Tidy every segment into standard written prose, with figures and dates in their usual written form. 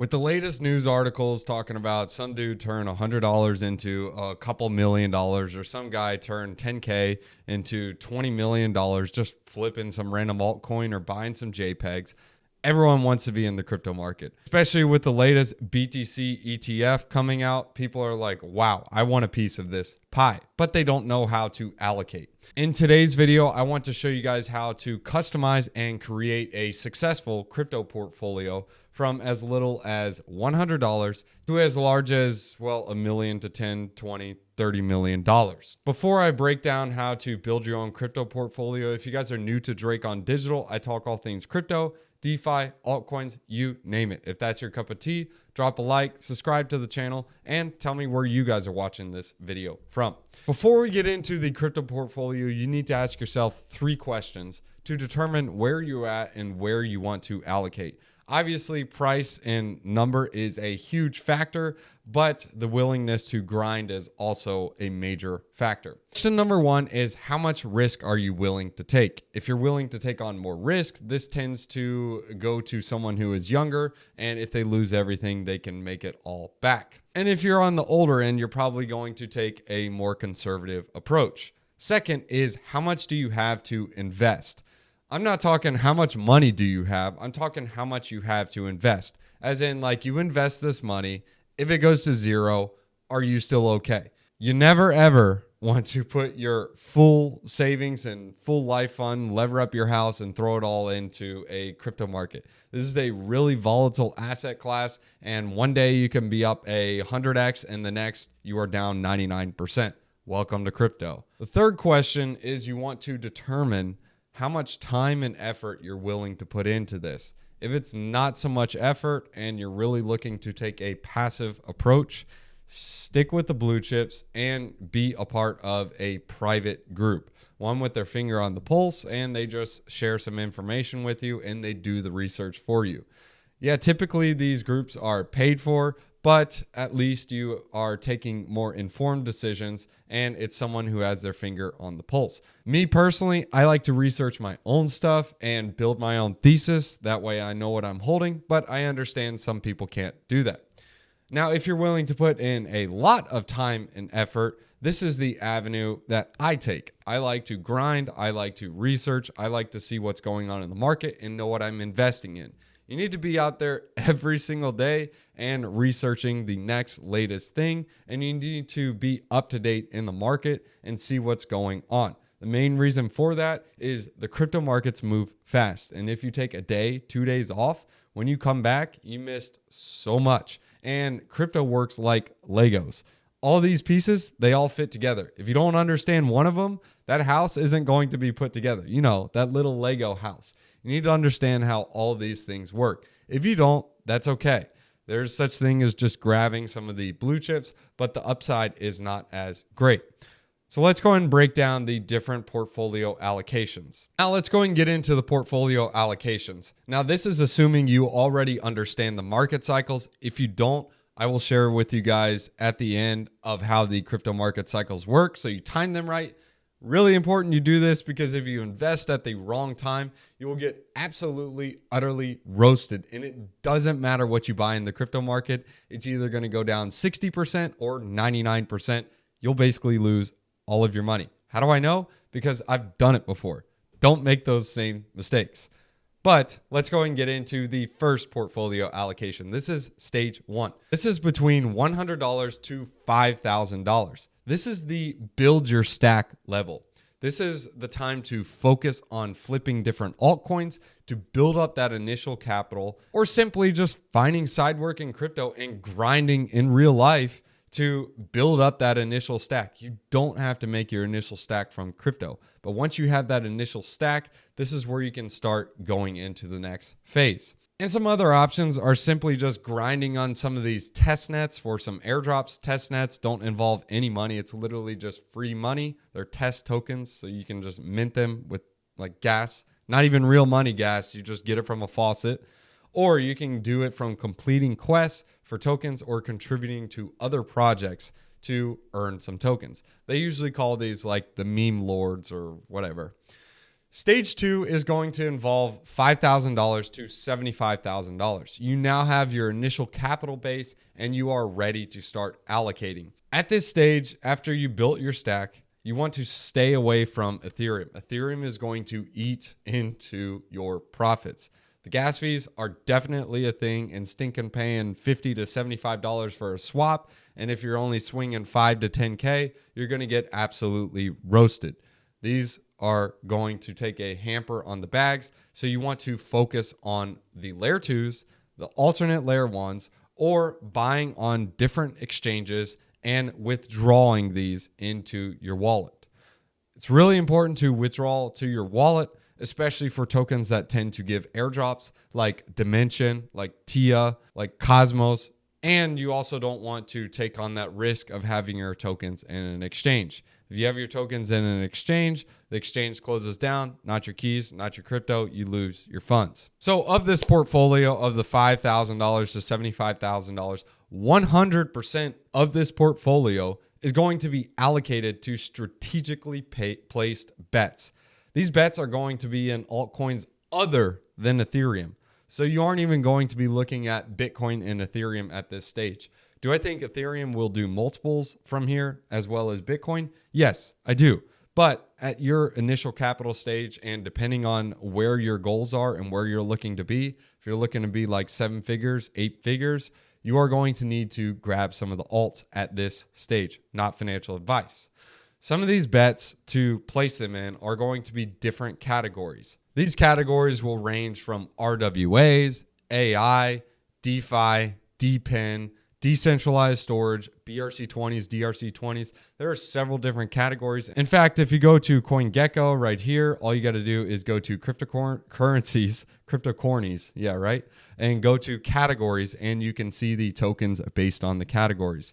With the latest news articles talking about some dude turn $100 into a couple $1,000,000, or some guy turned 10K into $20 million just flipping some random altcoin or buying some JPEGs, everyone wants to be in the crypto market. Especially with the latest BTC ETF coming out, people are like, wow, I want a piece of this pie, but they don't know how to allocate. In today's video, I want to show you guys how to customize and create a successful crypto portfolio from as little as $100 to as large as, well, $1 million to 10, 20, $30 million. Before I break down how to build your own crypto portfolio, if you guys are new to Drake on Digital, I talk all things crypto, DeFi, altcoins, you name it. If that's your cup of tea, drop a like, subscribe to the channel, and tell me where you guys are watching this video from. Before we get into the crypto portfolio, you need to ask yourself 3 questions to determine where you're at and where you want to allocate. Obviously, price and number is a huge factor, but the willingness to grind is also a major factor. Question number 1 is, how much risk are you willing to take? If you're willing to take on more risk, this tends to go to someone who is younger, and if they lose everything, they can make it all back. And if you're on the older end, you're probably going to take a more conservative approach. Second is, how much do you have to invest? I'm not talking how much money do you have. I'm talking how much you have to invest. As in, like, you invest this money. If it goes to 0, are you still okay? You never, ever want to put your full savings and full life fund, lever up your house, and throw it all into a crypto market. This is a really volatile asset class, and one day you can be up a 100x, and the next you are down 99%. Welcome to crypto. The third question is, you want to determine how much time and effort you're willing to put into this. If it's not so much effort and you're really looking to take a passive approach, stick with the blue chips and be a part of a private group. One with their finger on the pulse, and they just share some information with you and they do the research for you. Yeah, typically these groups are paid for, but at least you are taking more informed decisions, and it's someone who has their finger on the pulse. Me personally, I like to research my own stuff and build my own thesis. That way I know what I'm holding, but I understand some people can't do that. Now, if you're willing to put in a lot of time and effort, this is the avenue that I take. I like to grind. I like to research. I like to see what's going on in the market and know what I'm investing in. You need to be out there every single day and researching the next latest thing, and you need to be up to date in the market and see what's going on. The main reason for that is the crypto markets move fast, and if you take a day, 2 days off, when you come back, you missed so much. And crypto works like Legos. All these pieces, they all fit together. If you don't understand one of them, that house isn't going to be put together. You know, that little Lego house. You need to understand how all these things work. If you don't, that's okay. There's such thing as just grabbing some of the blue chips, but the upside is not as great. So let's go ahead and break down the different portfolio allocations. Now let's go and get into the portfolio allocations. Now this is assuming you already understand the market cycles. If you don't, I will share with you guys at the end of how the crypto market cycles work, so you time them right. Really important you do this, because if you invest at the wrong time, you will get absolutely, utterly roasted. And it doesn't matter what you buy in the crypto market. It's either going to go down 60% or 99%. You'll basically lose all of your money. How do I know? Because I've done it before. Don't make those same mistakes. But let's go and get into the first portfolio allocation. This is stage 1. This is between $100 to $5,000. This is the build your stack level. This is the time to focus on flipping different altcoins to build up that initial capital, or simply just finding side work in crypto and grinding in real life to build up that initial stack. You don't have to make your initial stack from crypto, but once you have that initial stack, this is where you can start going into the next phase. And some other options are simply just grinding on some of these test nets for some airdrops. Test nets don't involve any money. It's literally just free money. They're test tokens, so you can just mint them with like gas. Not even real money gas. You just get it from a faucet. Or you can do it from completing quests for tokens or contributing to other projects to earn some tokens. They usually call these like the meme lords or whatever. Stage 2 is going to involve $5,000 to $75,000. You now have your initial capital base and you are ready to start allocating. At this stage, after you built your stack, you want to stay away from Ethereum. Ethereum is going to eat into your profits. The gas fees are definitely a thing, and stinking paying $50 to $75 for a swap. And if you're only swinging 5 to 10K, you're going to get absolutely roasted. These are going to take a hamper on the bags. So you want to focus on the layer 2s, the alternate layer 1s, or buying on different exchanges and withdrawing these into your wallet. It's really important to withdraw to your wallet, especially for tokens that tend to give airdrops like Dimension, like TIA, like Cosmos. And you also don't want to take on that risk of having your tokens in an exchange. If you have your tokens in an exchange, the exchange closes down, not your keys, not your crypto, you lose your funds. So of this portfolio of the $5,000 to $75,000, 100% of this portfolio is going to be allocated to strategically placed bets. These bets are going to be in altcoins other than Ethereum. So you aren't even going to be looking at Bitcoin and Ethereum at this stage. Do I think Ethereum will do multiples from here as well as Bitcoin? Yes, I do. But at your initial capital stage, and depending on where your goals are and where you're looking to be, if you're looking to be like 7 figures, 8 figures, you are going to need to grab some of the alts at this stage, not financial advice. Some of these bets to place them in are going to be different categories. These categories will range from RWAs, AI, DeFi, DePIN, decentralized storage, BRC20s, DRC20s. There are several different categories. In fact, if you go to CoinGecko right here, all you got to do is go to cryptocurrencies, yeah, right? And go to categories, and you can see the tokens based on the categories.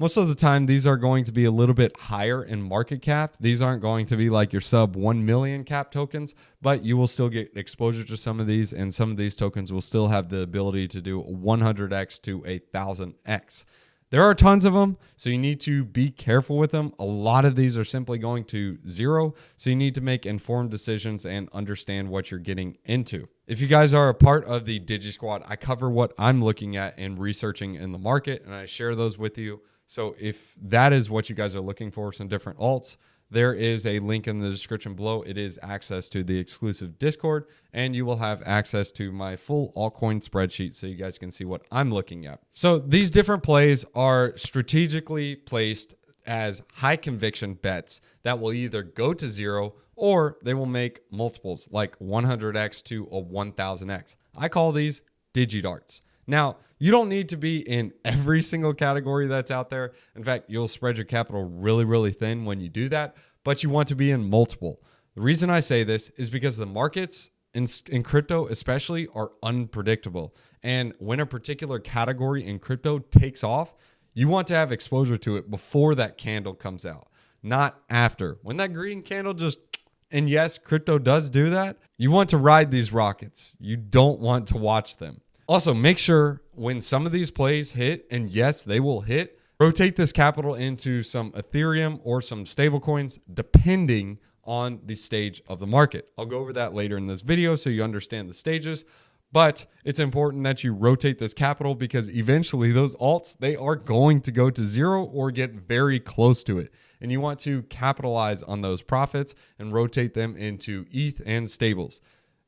Most of the time, these are going to be a little bit higher in market cap. These aren't going to be like your sub 1 million cap tokens, but you will still get exposure to some of these, and some of these tokens will still have the ability to do 100x to 1,000x. There are tons of them, so you need to be careful with them. A lot of these are simply going to zero, so you need to make informed decisions and understand what you're getting into. If you guys are a part of the Digi Squad, I cover what I'm looking at and researching in the market, and I share those with you. So if that is what you guys are looking for, some different alts, there is a link in the description below. It is access to the exclusive Discord, and you will have access to my full altcoin spreadsheet so you guys can see what I'm looking at. So these different plays are strategically placed as high conviction bets that will either go to zero or they will make multiples like 100x to a 1000x. I call these DigiDarts. Now, you don't need to be in every single category that's out there. In fact, you'll spread your capital really, really thin when you do that, but you want to be in multiple. The reason I say this is because the markets in crypto especially are unpredictable. And when a particular category in crypto takes off, you want to have exposure to it before that candle comes out, not after. When that green candle just, and yes, crypto does do that, you want to ride these rockets. You don't want to watch them. Also, make sure when some of these plays hit, and yes, they will hit, rotate this capital into some Ethereum or some stable coins, depending on the stage of the market. I'll go over that later in this video so you understand the stages, but it's important that you rotate this capital because eventually those alts, they are going to go to zero or get very close to it. And you want to capitalize on those profits and rotate them into ETH and stables.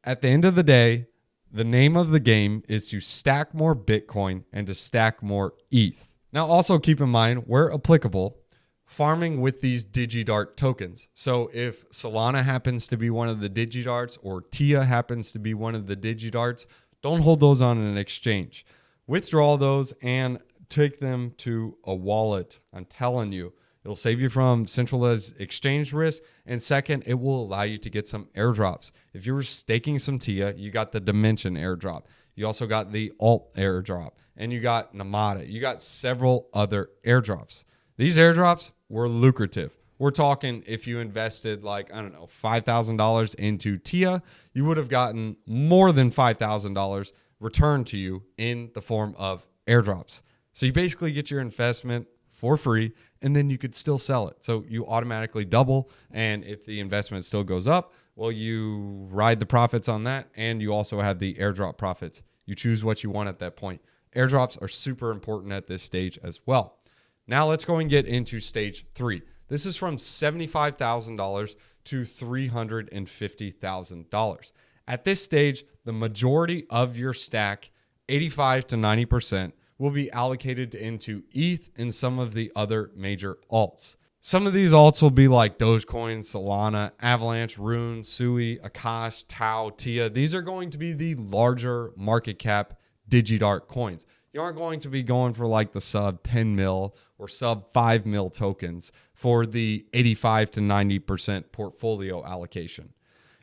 At the end of the day, the name of the game is to stack more Bitcoin and to stack more ETH. Now, also keep in mind, where applicable, farming with these DigiDart tokens. So if Solana happens to be one of the DigiDarts or TIA happens to be one of the DigiDarts, don't hold those on an exchange. Withdraw those and take them to a wallet. I'm telling you. It'll save you from centralized exchange risk. And second, it will allow you to get some airdrops. If you were staking some TIA, you got the Dimension airdrop. You also got the Alt airdrop. And you got Namada. You got several other airdrops. These airdrops were lucrative. We're talking if you invested like, I don't know, $5,000 into TIA, you would have gotten more than $5,000 returned to you in the form of airdrops. So you basically get your investment for free, and then you could still sell it. So you automatically double, and if the investment still goes up, Well, you ride the profits on that, and you also have the airdrop profits. You choose what you want at that point. Airdrops are super important at this stage as well. Now let's go and get into stage 3. This is from $75,000 to $350,000. At this stage, the majority of your stack, 85 to 90%, will be allocated into ETH and some of the other major alts. Some of these alts will be like Dogecoin, Solana, Avalanche, Rune, Sui, Akash, Tau, Tia. These are going to be the larger market cap DigiDart coins. You aren't going to be going for like the sub 10 mil or sub 5 mil tokens for the 85 to 90% portfolio allocation.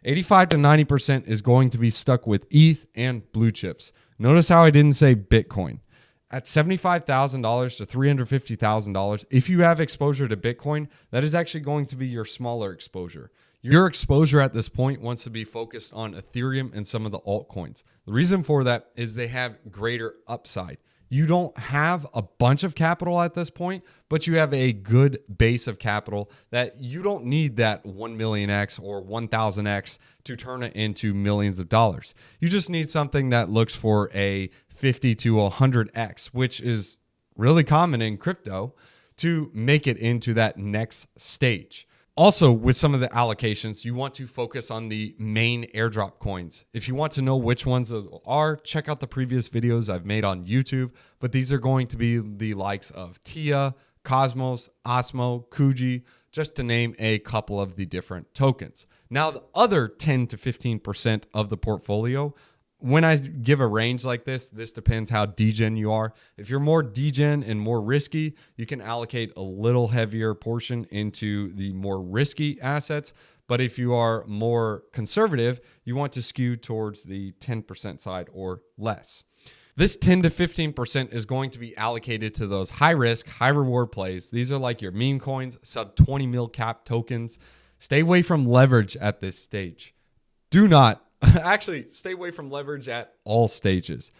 85 to 90% is going to be stuck with ETH and blue chips. Notice how I didn't say Bitcoin. At $75,000 to $350,000, if you have exposure to Bitcoin, that is actually going to be your smaller exposure. Your exposure at this point wants to be focused on Ethereum and some of the altcoins. The reason for that is they have greater upside. You don't have a bunch of capital at this point, but you have a good base of capital that you don't need that 1 million X or 1,000X to turn it into millions of dollars. You just need something that looks for a 50 to 100X, which is really common in crypto, to make it into that next stage. Also, with some of the allocations, you want to focus on the main airdrop coins. If you want to know which ones those are, check out the previous videos I've made on YouTube. But these are going to be the likes of Tia, Cosmos, Osmo, Kuji, just to name a couple of the different tokens. Now, the other 10 to 15% of the portfolio, when I give a range like this depends how degen you are. If you're more degen and more risky, you can allocate a little heavier portion into the more risky assets. But if you are more conservative, you want to skew towards the 10% side or less. This 10 to 15% is going to be allocated to those high risk, high reward plays. These are like your meme coins, sub 20 mil cap tokens. Stay away from leverage at this stage. Do not actually stay away from leverage at all stages.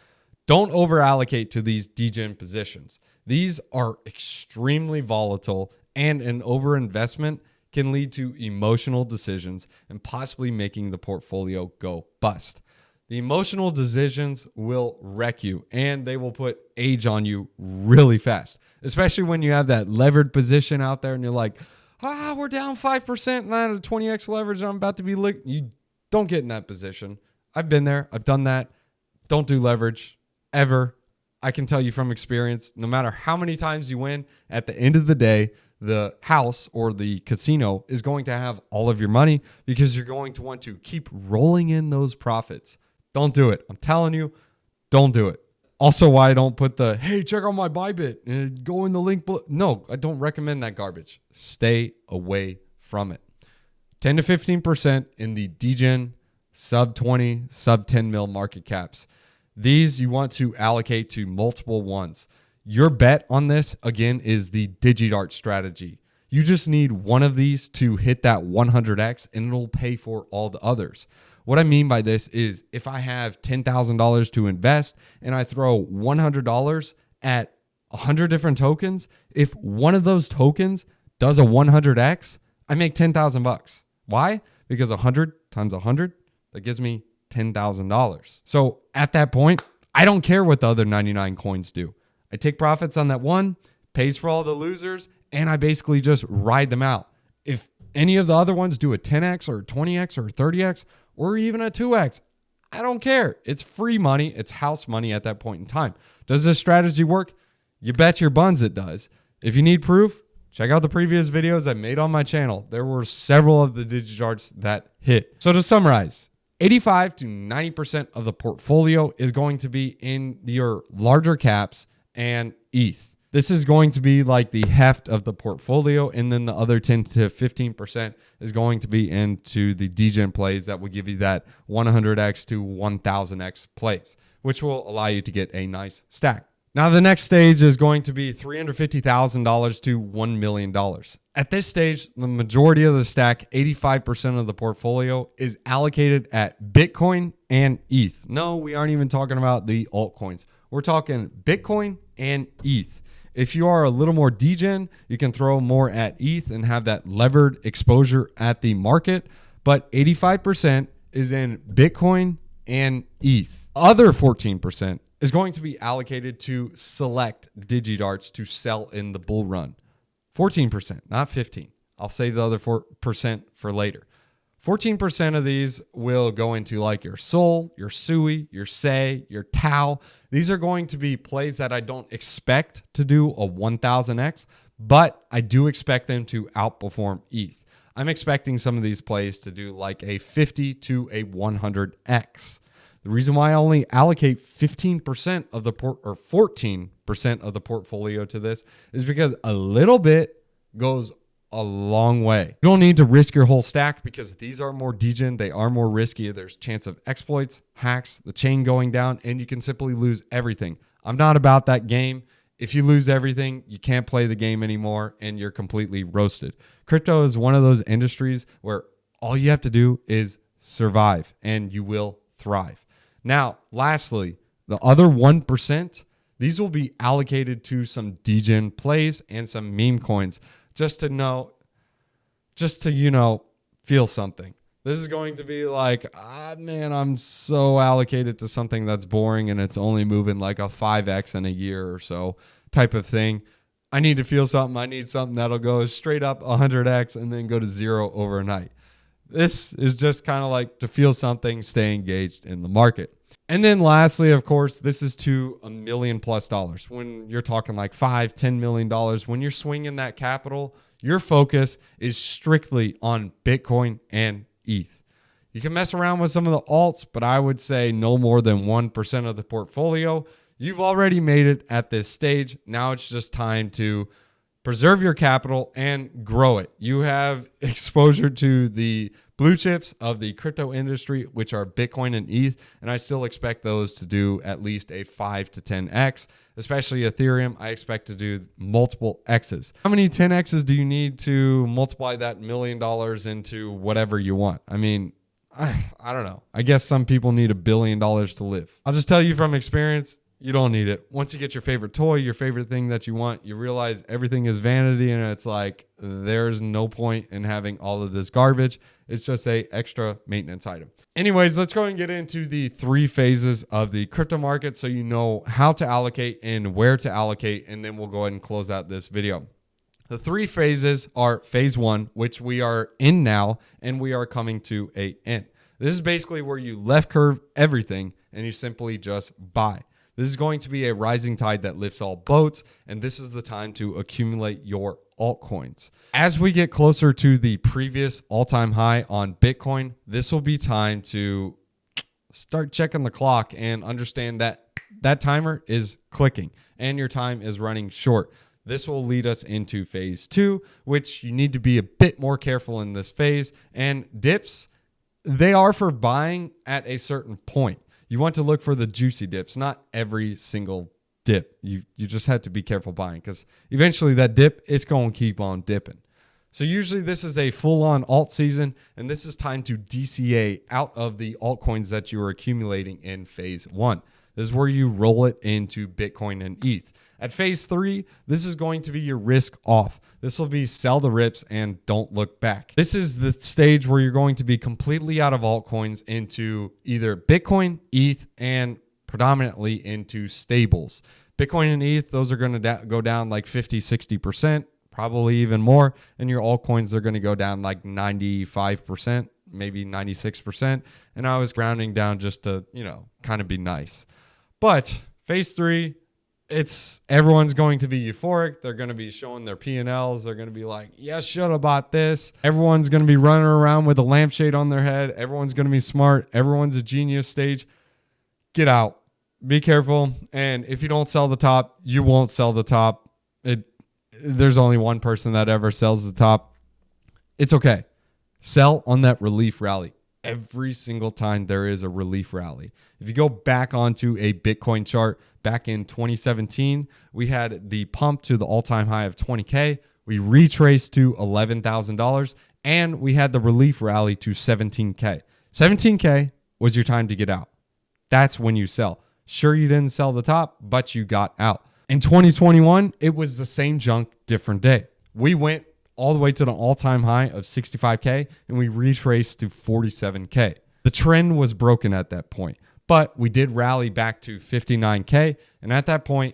Don't over allocate to these degen positions. These are extremely volatile, and an overinvestment can lead to emotional decisions and possibly making the portfolio go bust. The emotional decisions will wreck you, and they will put age on you really fast, especially when you have that levered position out there and you're like, we're down 5% and I had a 20x leverage and I'm about to be licked. You don't get in that position. I've been there. I've done that. Don't do leverage ever. I can tell you from experience, no matter how many times you win, at the end of the day, the house or the casino is going to have all of your money because you're going to want to keep rolling in those profits. Don't do it. I'm telling you, don't do it. Also, why I don't put the, hey, check out my Bybit and go in the link below. No, I don't recommend that garbage. Stay away from it. 10 to 15% in the degen, sub 20, sub 10 mil market caps. These you want to allocate to multiple ones. Your bet on this, again, is the DigiDart strategy. You just need one of these to hit that 100x and it'll pay for all the others. What I mean by this is if I have $10,000 to invest and I throw $100 at 100 different tokens, if one of those tokens does a 100x, I make $10,000. Why? Because 100 times 100, that gives me $10,000. So at that point, I don't care what the other 99 coins do. I take profits on that one, pays for all the losers, and I basically just ride them out. If any of the other ones do a 10x or 20x or 30x or even a 2x, I don't care. It's free money. It's house money at that point in time. Does this strategy work? You bet your buns it does. If you need proof, check out the previous videos I made on my channel. There were several of the DigiDarts that hit. So to summarize, 85 to 90% of the portfolio is going to be in your larger caps and ETH. This is going to be like the heft of the portfolio, and then the other 10 to 15% is going to be into the degen plays that will give you that 100x to 1000x plays, which will allow you to get a nice stack. Now, the next stage is going to be $350,000 to $1 million. At this stage, the majority of the stack, 85% of the portfolio, is allocated at Bitcoin and ETH. No, we aren't even talking about the altcoins. We're talking Bitcoin and ETH. If you are a little more degen, you can throw more at ETH and have that levered exposure at the market. but 85% is in Bitcoin and ETH. Other 14% is going to be allocated to select DigiDarts to sell in the bull run. 14%, not 15. I'll save the other 4% for later. 14% of these will go into like your Sol, your Sui, your Sei, your Tau. These are going to be plays that I don't expect to do a 1000x, but I do expect them to outperform ETH. I'm expecting some of these plays to do like a 50 to a 100x. The reason why I only allocate 15% of the 14% of the portfolio to this is because a little bit goes a long way. You don't need to risk your whole stack because these are more degen. They are more risky. There's chance of exploits, hacks, the chain going down, and you can simply lose everything. I'm not about that game. If you lose everything, you can't play the game anymore and you're completely roasted. Crypto is one of those industries where all you have to do is survive and you will thrive. Now, lastly, the other 1%, these will be allocated to some degen plays and some meme coins just to feel something. This is going to be like, man, I'm so allocated to something that's boring and it's only moving like a 5x in a year or so type of thing. I need to feel something. I need something that'll go straight up 100x and then go to zero overnight. This is just kind of like to feel something, stay engaged in the market. And then lastly, of course, this is to $1 million plus. When you're talking like $5-10 million, when you're swinging that capital, your focus is strictly on Bitcoin and ETH. You can mess around with some of the alts, but I would say no more than 1% of the portfolio. You've already made it at this stage. Now it's just time to preserve your capital and grow it. You have exposure to the blue chips of the crypto industry, which are Bitcoin and ETH, and I still expect those to do at least a 5 to 10x, especially Ethereum. I expect to do multiple X's. How many 10x's do you need to multiply that $1 million into whatever you want? I mean, I don't know. I guess some people need $1 billion to live. I'll just tell you from experience, you don't need it. Once you get your favorite toy, your favorite thing that you want, you realize everything is vanity and it's like there's no point in having all of this garbage. It's just a extra maintenance item. Anyways, let's go and get into the 3 phases of the crypto market so you know how to allocate and where to allocate, and then we'll go ahead and close out this video. The 3 phases are phase 1, which we are in now, and we are coming to an end. This is basically where you left curve everything and you simply just buy. This is going to be a rising tide that lifts all boats, and this is the time to accumulate your altcoins. As we get closer to the previous all-time high on Bitcoin, this will be time to start checking the clock and understand that that timer is clicking and your time is running short. This will lead us into phase 2, which you need to be a bit more careful in this phase. And dips, they are for buying at a certain point. You want to look for the juicy dips, not every single dip. You just have to be careful buying because eventually that dip, it's going to keep on dipping. So usually this is a full-on alt season, and this is time to DCA out of the altcoins that you are accumulating in phase 1. This is where you roll it into Bitcoin and ETH. At phase 3, this is going to be your risk off. This will be sell the rips and don't look back. This is the stage where you're going to be completely out of altcoins into either Bitcoin, ETH, and predominantly into stables. Bitcoin and ETH, those are going to go down like 50, 60%, probably even more. And your altcoins are going to go down like 95%, maybe 96%. And I was grounding down just to, kind of be nice. But phase 3, everyone's going to be euphoric. They're going to be showing their P&Ls. They're going to be like, yes, should have bought this. Everyone's going to be running around with a lampshade on their head. Everyone's going to be smart. Everyone's a genius stage. Get out. Be careful. And if you don't sell the top, you won't sell the top. There's only one person that ever sells the top. It's okay. Sell on that relief rally. Every single time there is a relief rally. If you go back onto a Bitcoin chart, back in 2017, we had the pump to the all-time high of 20K. We retraced to $11,000, and we had the relief rally to 17K. 17K was your time to get out. That's when you sell. Sure, you didn't sell the top, but you got out. In 2021, it was the same junk, different day. We went all the way to an all-time high of 65K, and we retraced to 47K. The trend was broken at that point, but we did rally back to 59K, and at that point,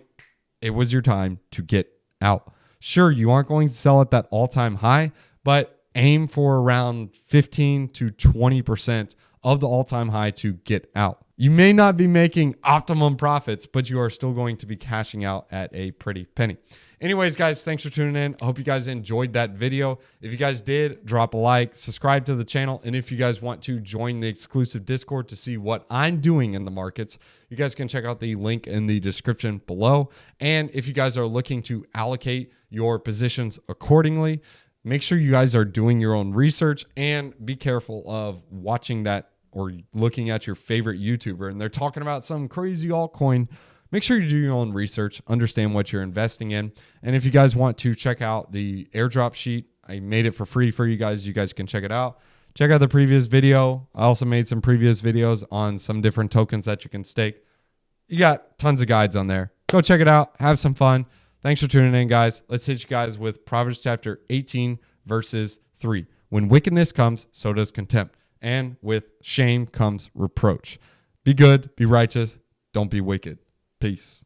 it was your time to get out. Sure, you aren't going to sell at that all-time high, but aim for around 15 to 20% of the all-time high to get out. You may not be making optimum profits, but you are still going to be cashing out at a pretty penny. Anyways, guys, thanks for tuning in. I hope you guys enjoyed that video. If you guys did, drop a like, subscribe to the channel. And if you guys want to join the exclusive Discord to see what I'm doing in the markets, you guys can check out the link in the description below. And if you guys are looking to allocate your positions accordingly, make sure you guys are doing your own research and be careful of watching that or looking at your favorite YouTuber and they're talking about some crazy altcoin. Make sure you do your own research, understand what you're investing in. And if you guys want to check out the airdrop sheet, I made it for free for you guys. You guys can check it out. Check out the previous video. I also made some previous videos on some different tokens that you can stake. You got tons of guides on there. Go check it out. Have some fun. Thanks for tuning in, guys. Let's hit you guys with Proverbs chapter 18, verses 3. When wickedness comes, so does contempt. And with shame comes reproach. Be good, be righteous, don't be wicked. Peace.